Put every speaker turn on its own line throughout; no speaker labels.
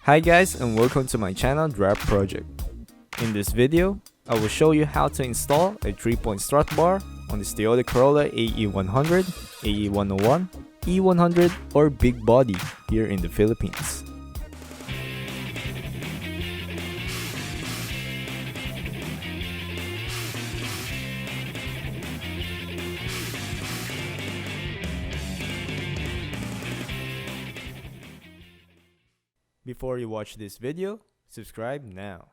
Hi guys, and welcome to my channel Draft Project. In this video, I will show you how to install a 3-point strut bar on this Toyota Corolla AE100, AE101, E100 or Bigbody here in the Philippines. Before you watch this video, subscribe now.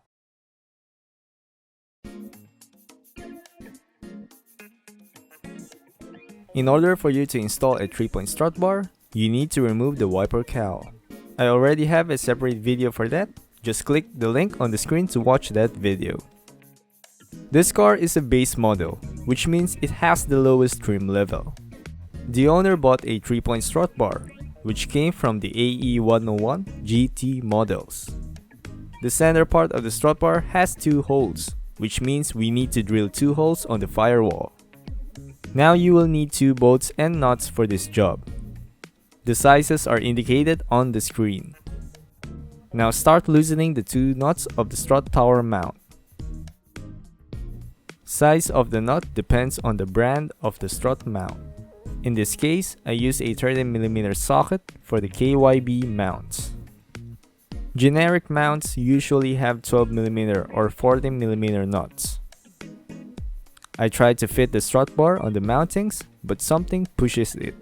In order for you to install a 3-point strut bar, you need to remove the wiper cowl. I already have a separate video for that, just click the link on the screen to watch that video. This car is a base model, which means it has the lowest trim level. The owner bought a 3-point strut bar, which came from the AE101 GT models. The center part of the strut bar has 2 holes, which means we need to drill 2 holes on the firewall. Now you will need 2 bolts and nuts for this job. The sizes are indicated on the screen. Now start loosening the 2 nuts of the strut tower mount. Size of the nut depends on the brand of the strut mount. In this case, I use a 30mm socket for the KYB mounts. Generic mounts usually have 12mm or 14mm nuts. I tried to fit the strut bar on the mountings, but something pushes it.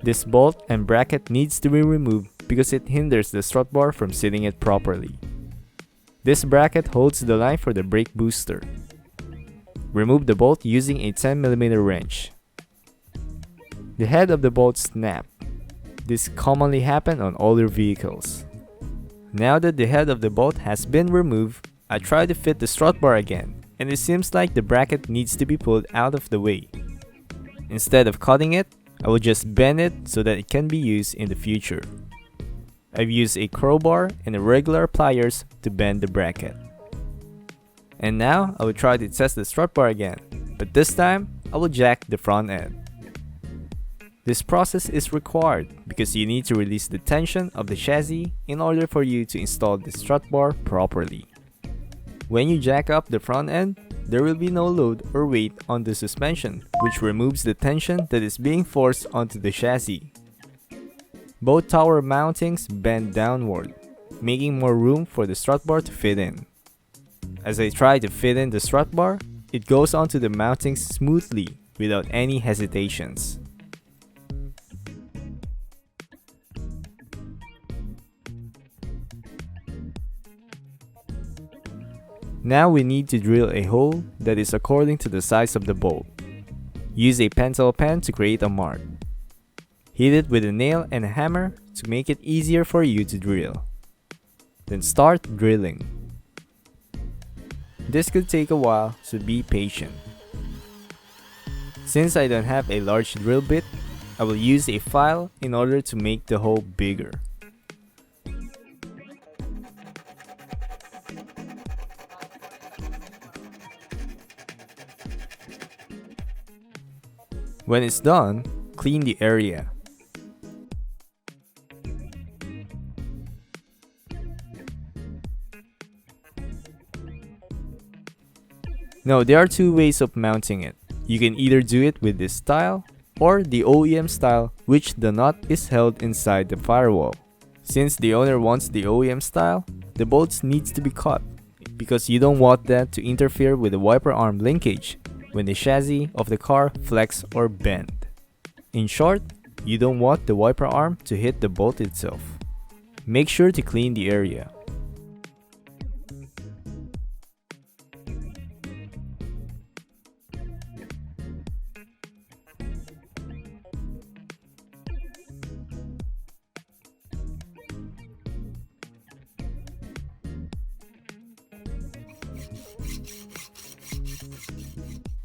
This bolt and bracket needs to be removed because it hinders the strut bar from sitting it properly. This bracket holds the line for the brake booster. Remove the bolt using a 10mm wrench. The head of the bolt snapped. This commonly happens on older vehicles. Now that the head of the bolt has been removed, I tried to fit the strut bar again, and it seems like the bracket needs to be pulled out of the way. Instead of cutting it, I will just bend it so that it can be used in the future. I've used a crowbar and regular pliers to bend the bracket. And now I will try to test the strut bar again, but this time I will jack the front end. This process is required because you need to release the tension of the chassis in order for you to install the strut bar properly. When you jack up the front end, there will be no load or weight on the suspension, which removes the tension that is being forced onto the chassis. Both tower mountings bend downward, making more room for the strut bar to fit in. As I try to fit in the strut bar, it goes onto the mountings smoothly without any hesitations. Now we need to drill a hole that is according to the size of the bolt. Use a pencil pen to create a mark. Hit it with a nail and a hammer to make it easier for you to drill. Then start drilling. This could take a while, so be patient. Since I don't have a large drill bit, I will use a file in order to make the hole bigger. When it's done, clean the area. Now there are 2 ways of mounting it. You can either do it with this style or the OEM style, which the nut is held inside the firewall. Since the owner wants the OEM style, the bolts needs to be cut because you don't want that to interfere with the wiper arm linkage when the chassis of the car flex or bend. In short, you don't want the wiper arm to hit the bolt itself. Make sure to clean the area.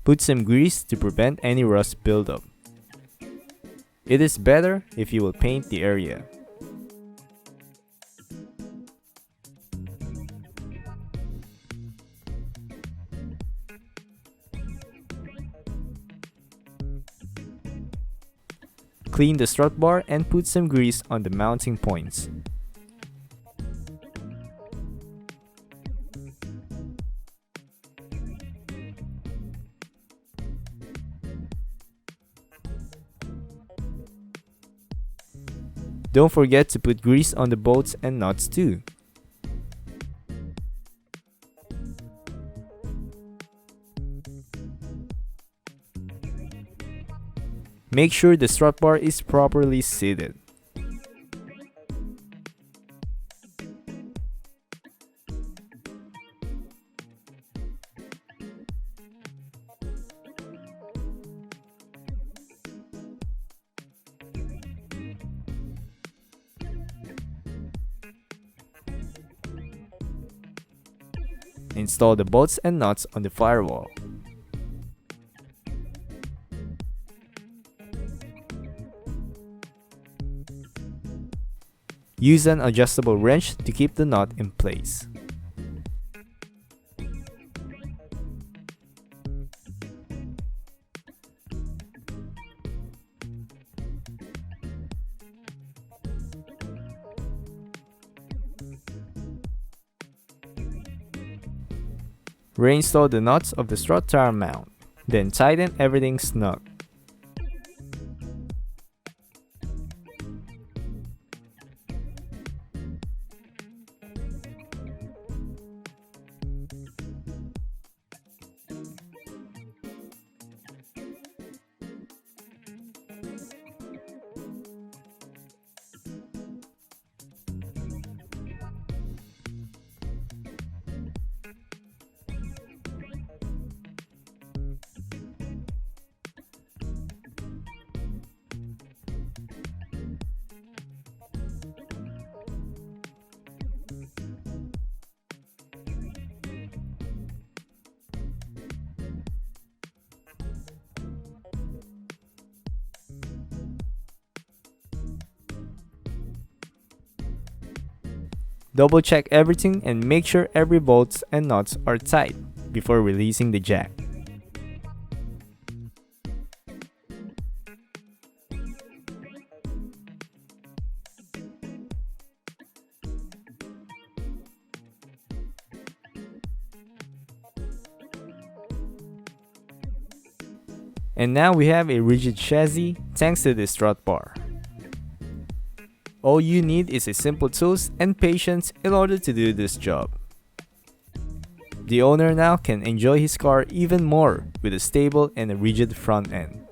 Put some grease to prevent any rust buildup. It is better if you will paint the area. Clean the strut bar and put some grease on the mounting points. Don't forget to put grease on the bolts and nuts too. Make sure the strut bar is properly seated. Install the bolts and nuts on the firewall. Use an adjustable wrench to keep the nut in place. Reinstall the nuts of the strut tire mount, then tighten everything snug. Double check everything and make sure every bolts and nuts are tight before releasing the jack. And now we have a rigid chassis thanks to the strut bar. All you need is a simple tools and patience in order to do this job. The owner now can enjoy his car even more with a stable and a rigid front end.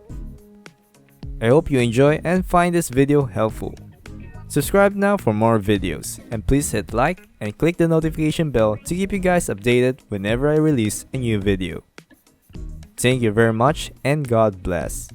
I hope you enjoy and find this video helpful. Subscribe now for more videos, and please hit like and click the notification bell to keep you guys updated whenever I release a new video. Thank you very much and God bless.